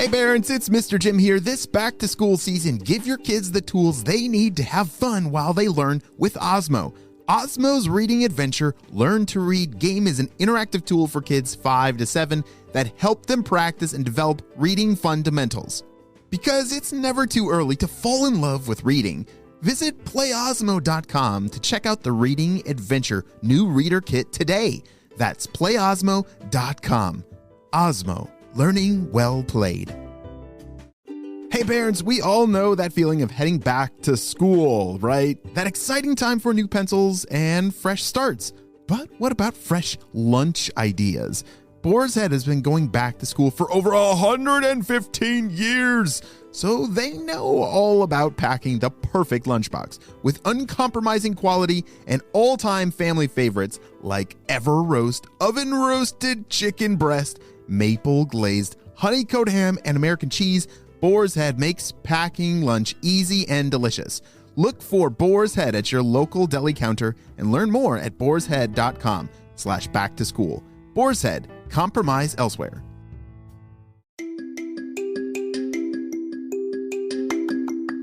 Hey parents, it's Mr. Jim here. This back to school season, give your kids the tools they need to have fun while they learn with Osmo. Osmo's Reading Adventure Learn to Read game is an interactive tool for kids 5 to 7 that help them practice and develop reading fundamentals. Because it's never too early to fall in love with reading. Visit playosmo.com to check out the Reading Adventure new reader kit today. That's playosmo.com. Osmo, learning well played. Hey parents, we all know that feeling of heading back to school, right? That exciting time for new pencils and fresh starts. But what about fresh lunch ideas? Boar's Head has been going back to school for over 115 years, so they know all about packing the perfect lunchbox with uncompromising quality and all-time family favorites like Ever Roast, oven roasted chicken breast, maple glazed honey coat ham, and American cheese. Boar's Head makes packing lunch easy and delicious. Look for Boar's Head at your local deli counter and learn more at boarshead.com/back-to-school. Boar's Head, compromise elsewhere.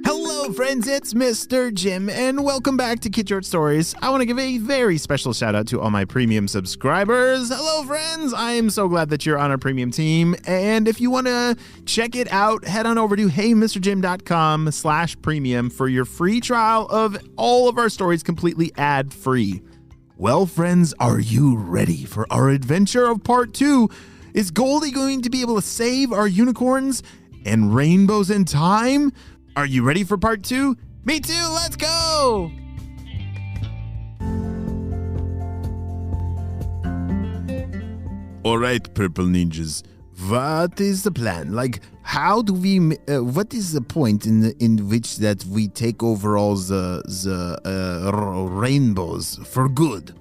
Hello friends, it's Mr. Jim and welcome back to Kid Short Stories. I want to give a very special shout out to all my premium subscribers. Hello friends, I am so glad that you're on our premium team, and if you want to check it out, head on over to HeyMrJim.com/premium for your free trial of all of our stories completely ad-free. Well, friends, are you ready for our adventure of part 2? Is Goldie going to be able to save our unicorns and rainbows in time? Are you ready for part 2? Me too, let's go! All right, purple ninjas, what is the plan? Like, how do we, what is the point in which that we take over all the rainbows for good?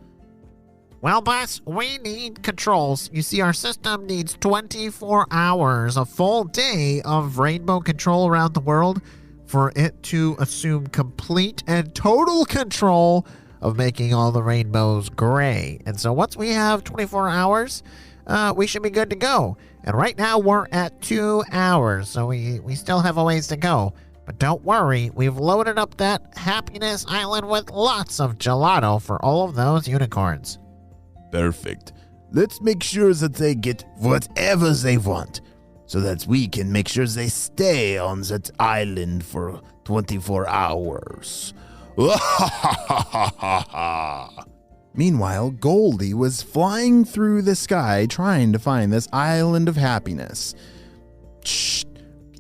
Well, boss, we need controls. You see, our system needs 24 hours, a full day of rainbow control around the world for it to assume complete and total control of making all the rainbows gray. And so once we have 24 hours, we should be good to go. And right now we're at 2 hours, so we still have a ways to go. But don't worry, we've loaded up that happiness island with lots of gelato for all of those unicorns. Perfect. Let's make sure that they get whatever they want, so that we can make sure they stay on that island for 24 hours. Meanwhile, Goldie was flying through the sky trying to find this island of happiness. Shh!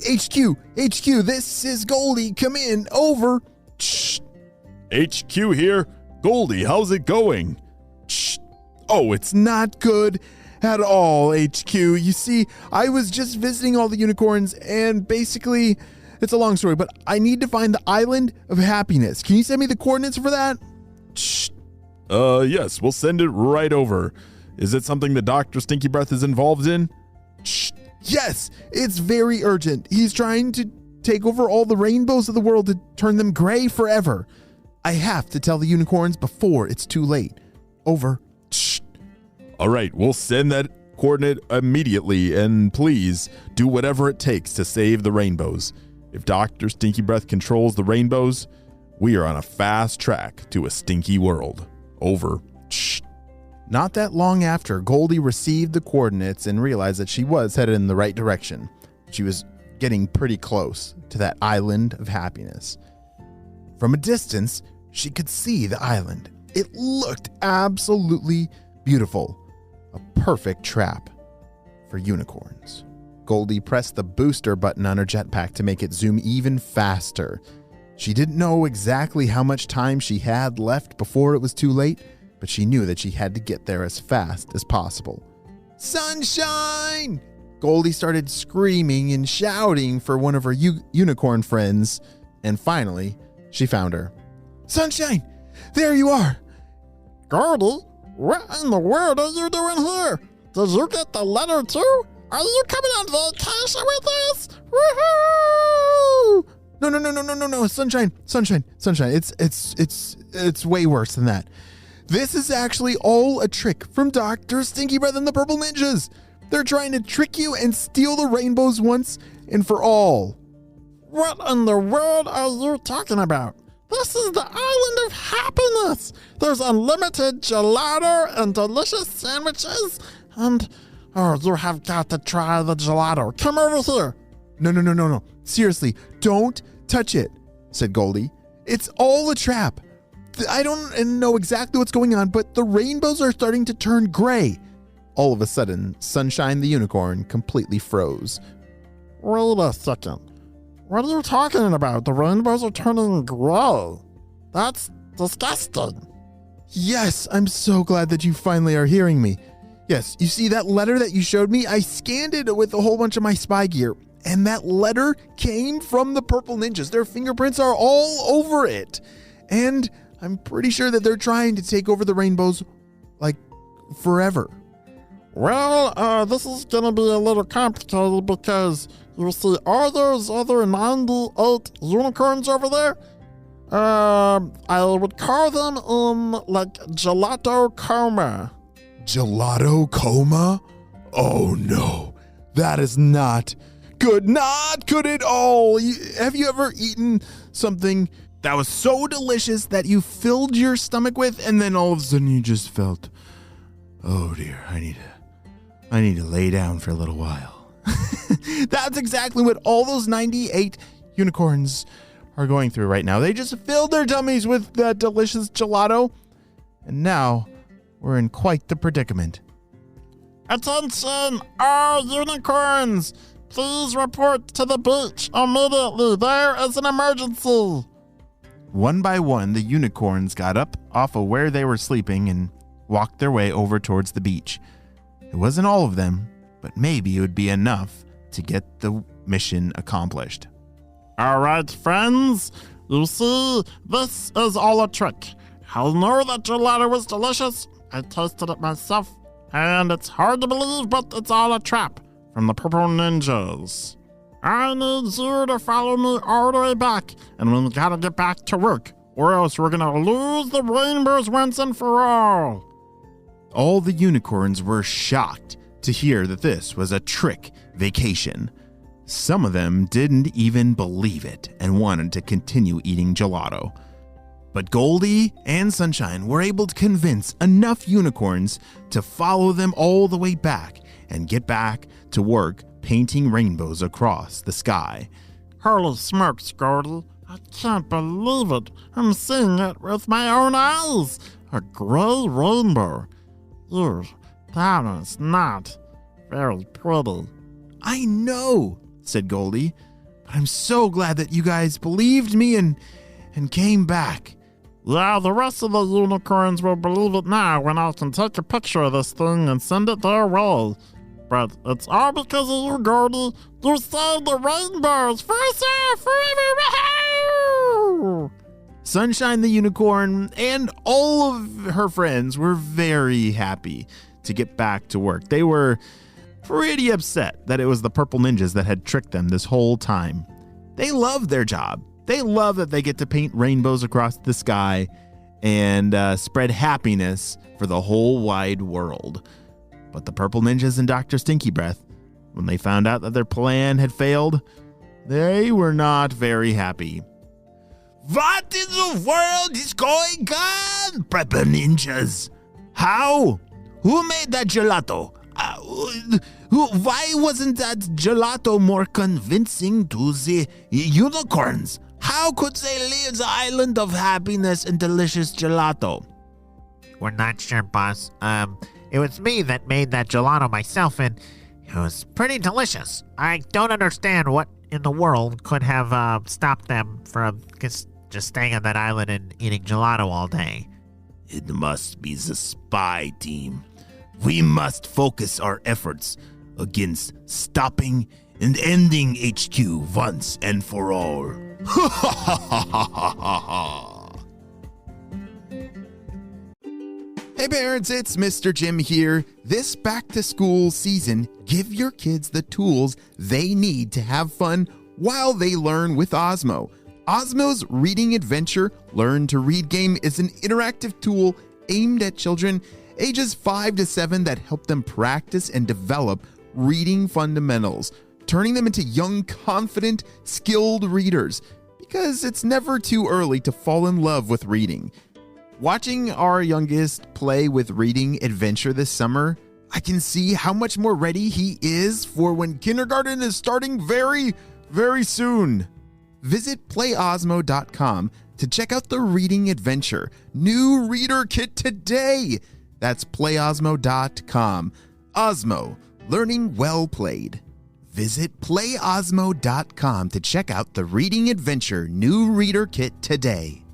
HQ, this is Goldie. Come in, over. Shh! HQ here. Goldie, how's it going? Shh! Oh, it's not good at all, HQ. You see, I was just visiting all the unicorns, and basically, it's a long story, but I need to find the island of happiness. Can you send me the coordinates for that? Shh. Yes, we'll send it right over. Is it something that Dr. Stinky Breath is involved in? Shh. Yes, it's very urgent. He's trying to take over all the rainbows of the world to turn them gray forever. I have to tell the unicorns before it's too late. Over. Shh. All right, we'll send that coordinate immediately, and please do whatever it takes to save the rainbows. If Dr. Stinky Breath controls the rainbows, we are on a fast track to a stinky world. Over. Shh. Not that long after, Goldie received the coordinates and realized that she was headed in the right direction. She was getting pretty close to that island of happiness. From a distance, she could see the island. It looked absolutely beautiful. A perfect trap for unicorns. Goldie pressed the booster button on her jetpack to make it zoom even faster. She didn't know exactly how much time she had left before it was too late, but she knew that she had to get there as fast as possible. Sunshine! Goldie started screaming and shouting for one of her unicorn friends, and finally, she found her. Sunshine! There you are! Goldie, what in the world are you doing here? Did you get the letter too? Are you coming on vacation with us? Woohoo! No, Sunshine. It's way worse than that. This is actually all a trick from Dr. Stinky Breath and the Purple Ninjas. They're trying to trick you and steal the rainbows once and for all. What in the world are you talking about? This is the island of happiness. There's unlimited gelato and delicious sandwiches. And, you have got to try the gelato. Come over here. No. Seriously, don't touch it, said Goldie. It's all a trap. I don't know exactly what's going on, but the rainbows are starting to turn gray. All of a sudden, Sunshine the unicorn completely froze. Wait a second. What are you talking about? The rainbows are turning gray. That's disgusting. Yes, I'm so glad that you finally are hearing me. Yes, you see that letter that you showed me? I scanned it with a whole bunch of my spy gear, and that letter came from the Purple Ninjas. Their fingerprints are all over it. And I'm pretty sure that they're trying to take over the rainbows, like, forever. Well, this is going to be a little complicated because, you see, are those other 98 unicorns over there? I would call them, like gelato coma. Gelato coma? Oh no, that is not good. Not good at all. Have you ever eaten something that was so delicious that you filled your stomach with, and then all of a sudden you just felt, oh dear, I need to lay down for a little while. That's exactly what all those 98 unicorns are going through right now. They just filled their tummies with that delicious gelato, and now we're in quite the predicament. Attention, all unicorns! Please report to the beach immediately. There is an emergency. One by one, the unicorns got up off of where they were sleeping and walked their way over towards the beach. It wasn't all of them, but maybe it would be enough to get the mission accomplished. All right, friends. You see, this is all a trick. I know that gelato was delicious. I tasted it myself, and it's hard to believe, but it's all a trap from the Purple Ninjas. I need you to follow me all the way back, and we gotta get back to work, or else we're gonna lose the rainbows once and for all. All the unicorns were shocked to hear that this was a trick vacation. Some of them didn't even believe it and wanted to continue eating gelato. But Goldie and Sunshine were able to convince enough unicorns to follow them all the way back and get back to work painting rainbows across the sky. Holy smokes, Goldie. I can't believe it. I'm seeing it with my own eyes. A gray rainbow. Ew, that is not very pretty. I know, said Goldie, but I'm so glad that you guys believed me and came back. Yeah, the rest of the unicorns will believe it now when I can take a picture of this thing and send it their way. But it's all because of you, Goldie. You saved the rainbows first forever. Woohoo! Sunshine the unicorn and all of her friends were very happy to get back to work. They were pretty upset that it was the Purple Ninjas that had tricked them this whole time. They love their job. They love that they get to paint rainbows across the sky and spread happiness for the whole wide world. But the Purple Ninjas and Dr. Stinky Breath, when they found out that their plan had failed, they were not very happy. What in the world is going on, Purple Ninjas? How? Who made that gelato? Why wasn't that gelato more convincing to the unicorns? How could they leave the island of happiness and delicious gelato? We're not sure, boss. It was me that made that gelato myself, and it was pretty delicious. I don't understand what in the world could have stopped them from just staying on that island and eating gelato all day. It must be the spy team. We must focus our efforts against stopping and ending HQ once and for all. Hey parents, it's Mr. Jim here. This back-to-school season, give your kids the tools they need to have fun while they learn with Osmo. Osmo's Reading Adventure Learn to Read game is an interactive tool aimed at children ages 5 to 7 that help them practice and develop reading fundamentals, turning them into young, confident, skilled readers, because it's never too early to fall in love with reading. Watching our youngest play with Reading Adventure this summer, I can see how much more ready he is for when kindergarten is starting very, very soon. Visit playosmo.com to check out the Reading Adventure new reader kit today. That's playosmo.com. Osmo, learning well played. Visit playosmo.com to check out the Reading Adventure new reader kit today.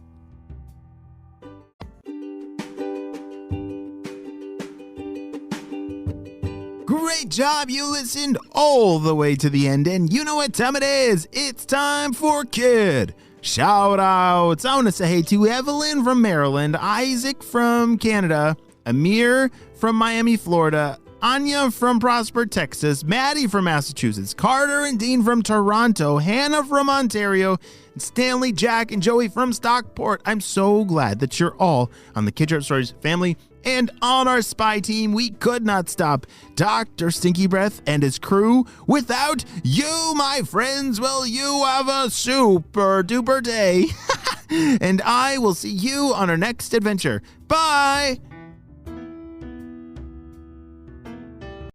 Great job, you listened all the way to the end, and you know what time it is. It's time for Kid Shout Outs. I want to say hey to Evelyn from Maryland, Isaac from Canada, Amir from Miami, Florida, Anya from Prosper, Texas, Maddie from Massachusetts, Carter and Dean from Toronto, Hannah from Ontario, and Stanley, Jack, and Joey from Stockport. I'm so glad that you're all on the Kid Shout Stories family. And on our spy team, we could not stop Dr. Stinky Breath and his crew. Without you, my friends, well, you have a super duper day. And I will see you on our next adventure. Bye!